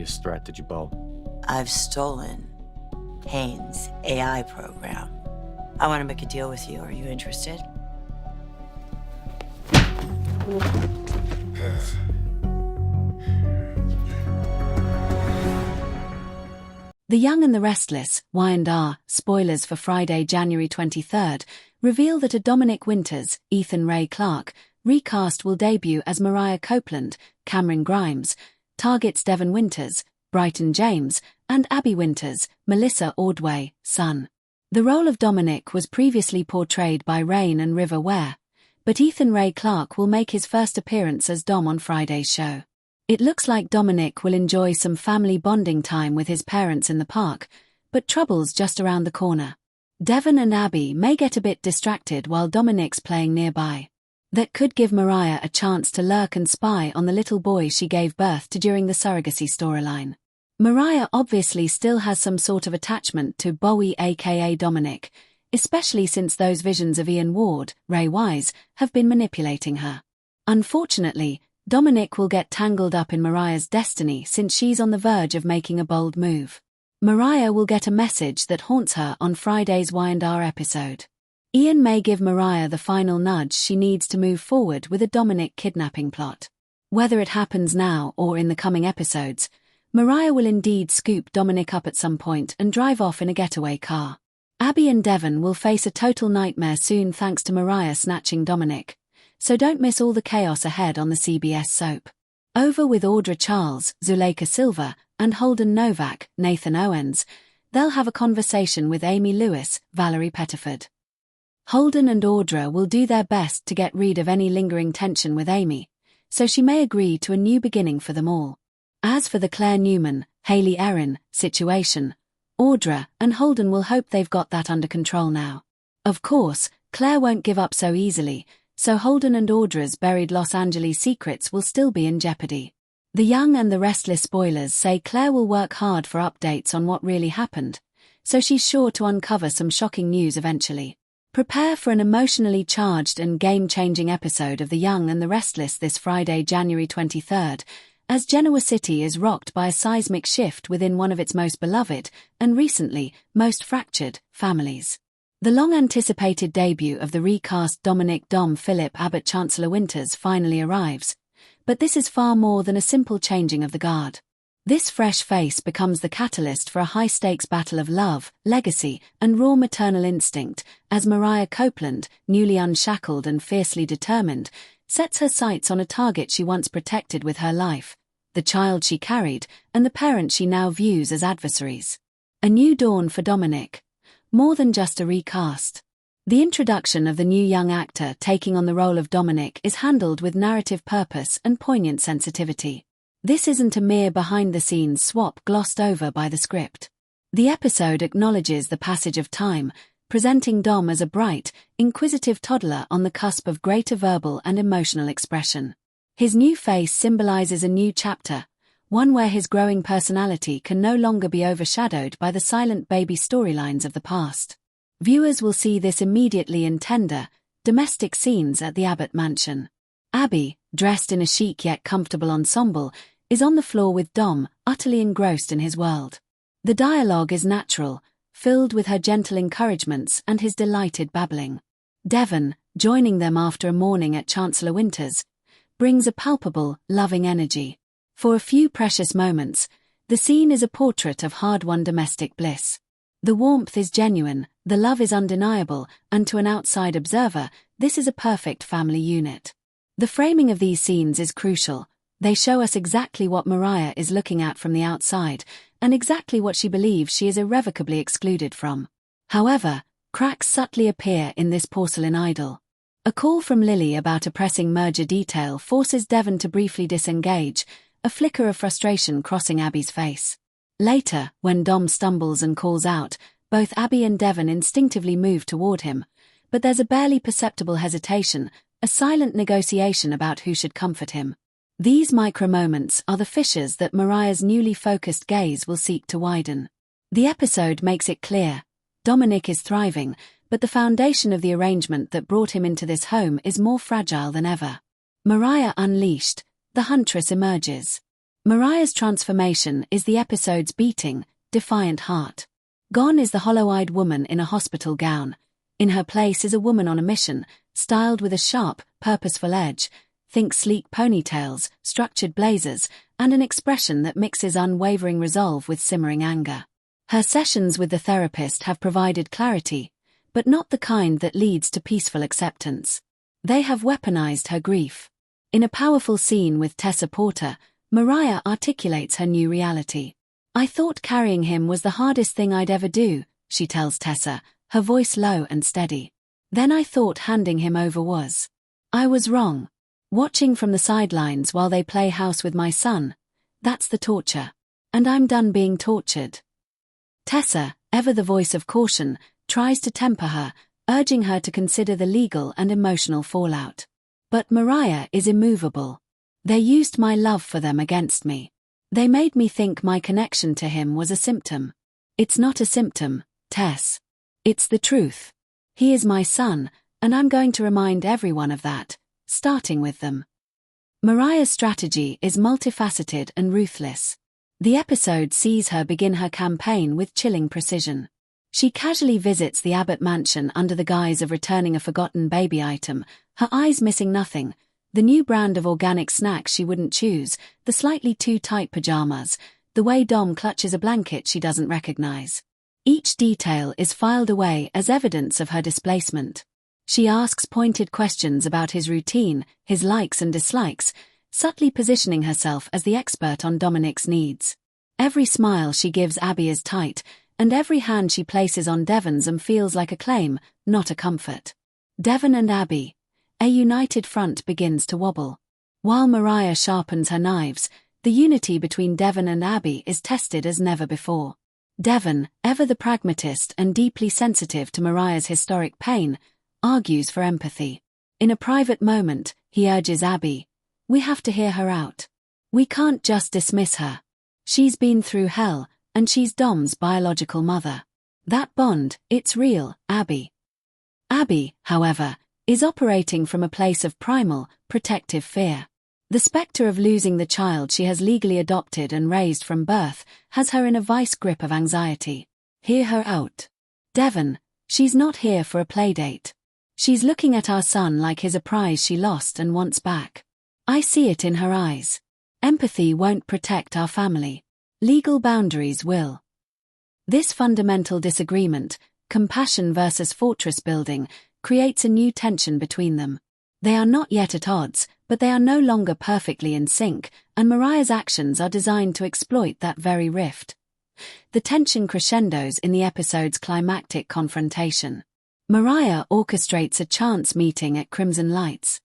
strategy, Bo. I've stolen Haynes' AI program. I want to make a deal with you. Are you interested? The Young and the Restless, Y&R, spoilers for Friday, January 23rd, reveal that a Dominic Winters, Ethan Ray Clarke, recast will debut as Mariah Copeland, Cameron Grimes, targets Devon Winters, Brighton James, and Abby Winters, Melissa Ordway, son. The role of Dominic was previously portrayed by Rain and River Ware, but Ethan Ray Clarke will make his first appearance as Dom on Friday's show. It looks like Dominic will enjoy some family bonding time with his parents in the park, but trouble's just around the corner. Devon and Abby may get a bit distracted while Dominic's playing nearby. That could give Mariah a chance to lurk and spy on the little boy she gave birth to during the surrogacy storyline. Mariah obviously still has some sort of attachment to Bowie aka Dominic, especially since those visions of Ian Ward, Ray Wise, have been manipulating her. Unfortunately, Dominic will get tangled up in Mariah's destiny since she's on the verge of making a bold move. Mariah will get a message that haunts her on Friday's Y&R episode. Ian may give Mariah the final nudge she needs to move forward with a Dominic kidnapping plot. Whether it happens now or in the coming episodes, Mariah will indeed scoop Dominic up at some point and drive off in a getaway car. Abby and Devon will face a total nightmare soon thanks to Mariah snatching Dominic, so don't miss all the chaos ahead on the CBS soap. Over with Audra Charles, Zuleika Silva, and Holden Novak, Nathan Owens, they'll have a conversation with Amy Lewis, Valerie Pettiford. Holden and Audra will do their best to get rid of any lingering tension with Amy, so she may agree to a new beginning for them all. As for the Claire Newman, Hayley Erin situation, Audra and Holden will hope they've got that under control now. Of course, Claire won't give up so easily, so Holden and Audra's buried Los Angeles secrets will still be in jeopardy. The Young and the Restless spoilers say Claire will work hard for updates on what really happened, so she's sure to uncover some shocking news eventually. Prepare for an emotionally charged and game-changing episode of The Young and the Restless this Friday, January 23rd, as Genoa City is rocked by a seismic shift within one of its most beloved, and recently, most fractured, families. The long-anticipated debut of the recast Dominic Dom Philip Abbott Chancellor Winters finally arrives, but this is far more than a simple changing of the guard. This fresh face becomes the catalyst for a high-stakes battle of love, legacy, and raw maternal instinct, as Mariah Copeland, newly unshackled and fiercely determined, sets her sights on a target she once protected with her life, the child she carried, and the parent she now views as adversaries. A new dawn for Dominic. More than just a recast. The introduction of the new young actor taking on the role of Dominic is handled with narrative purpose and poignant sensitivity. This isn't a mere behind-the-scenes swap glossed over by the script. The episode acknowledges the passage of time, presenting Dom as a bright, inquisitive toddler on the cusp of greater verbal and emotional expression. His new face symbolizes a new chapter, one where his growing personality can no longer be overshadowed by the silent baby storylines of the past. Viewers will see this immediately in tender, domestic scenes at the Abbott mansion. Abby, dressed in a chic yet comfortable ensemble, is on the floor with Dom, utterly engrossed in his world. The dialogue is natural, filled with her gentle encouragements and his delighted babbling. Devon, joining them after a morning at Chancellor Winters, brings a palpable, loving energy. For a few precious moments, the scene is a portrait of hard-won domestic bliss. The warmth is genuine, the love is undeniable, and to an outside observer, this is a perfect family unit. The framing of these scenes is crucial. They show us exactly what Mariah is looking at from the outside, and exactly what she believes she is irrevocably excluded from. However, cracks subtly appear in this porcelain idol. A call from Lily about a pressing merger detail forces Devon to briefly disengage, a flicker of frustration crossing Abby's face. Later, when Dom stumbles and calls out, both Abby and Devon instinctively move toward him, but there's a barely perceptible hesitation, a silent negotiation about who should comfort him. These micro-moments are the fissures that Mariah's newly focused gaze will seek to widen. The episode makes it clear. Dominic is thriving, but the foundation of the arrangement that brought him into this home is more fragile than ever. Mariah unleashed, the huntress emerges. Mariah's transformation is the episode's beating, defiant heart. Gone is the hollow-eyed woman in a hospital gown. In her place is a woman on a mission, styled with a sharp, purposeful edge. Think sleek ponytails, structured blazers, and an expression that mixes unwavering resolve with simmering anger. Her sessions with the therapist have provided clarity, but not the kind that leads to peaceful acceptance. They have weaponized her grief. In a powerful scene with Tessa Porter, Mariah articulates her new reality. "I thought carrying him was the hardest thing I'd ever do," she tells Tessa, her voice low and steady. "Then I thought handing him over was. I was wrong. Watching from the sidelines while they play house with my son, that's the torture. And I'm done being tortured." Tessa, ever the voice of caution, tries to temper her, urging her to consider the legal and emotional fallout. But Mariah is immovable. "They used my love for them against me. They made me think my connection to him was a symptom." "It's not a symptom, Tess. It's the truth. He is my son, and I'm going to remind everyone of that, starting with them." Mariah's strategy is multifaceted and ruthless. The episode sees her begin her campaign with chilling precision. She casually visits the Abbott mansion under the guise of returning a forgotten baby item, her eyes missing nothing: the new brand of organic snacks she wouldn't choose, the slightly too tight pajamas, the way Dom clutches a blanket she doesn't recognize. Each detail is filed away as evidence of her displacement. She asks pointed questions about his routine, his likes and dislikes, subtly positioning herself as the expert on Dominic's needs. Every smile she gives Abby is tight, and every hand she places on Devon's feels like a claim, not a comfort. Devon and Abby. A united front begins to wobble. While Mariah sharpens her knives, the unity between Devon and Abby is tested as never before. Devon, ever the pragmatist and deeply sensitive to Mariah's historic pain, argues for empathy. In a private moment, he urges Abby, "We have to hear her out. We can't just dismiss her. She's been through hell, and she's Dom's biological mother. That bond, it's real, Abby." Abby, however, is operating from a place of primal, protective fear. The specter of losing the child she has legally adopted and raised from birth has her in a vice grip of anxiety. Hear her out. "Devon, she's not here for a playdate. She's looking at our son like he's a prize she lost and wants back. I see it in her eyes. Empathy won't protect our family. Legal boundaries will." This fundamental disagreement, compassion versus fortress building, creates a new tension between them. They are not yet at odds, but they are no longer perfectly in sync, and Mariah's actions are designed to exploit that very rift. The tension crescendos in the episode's climactic confrontation. Mariah orchestrates a chance meeting at Crimson Lights.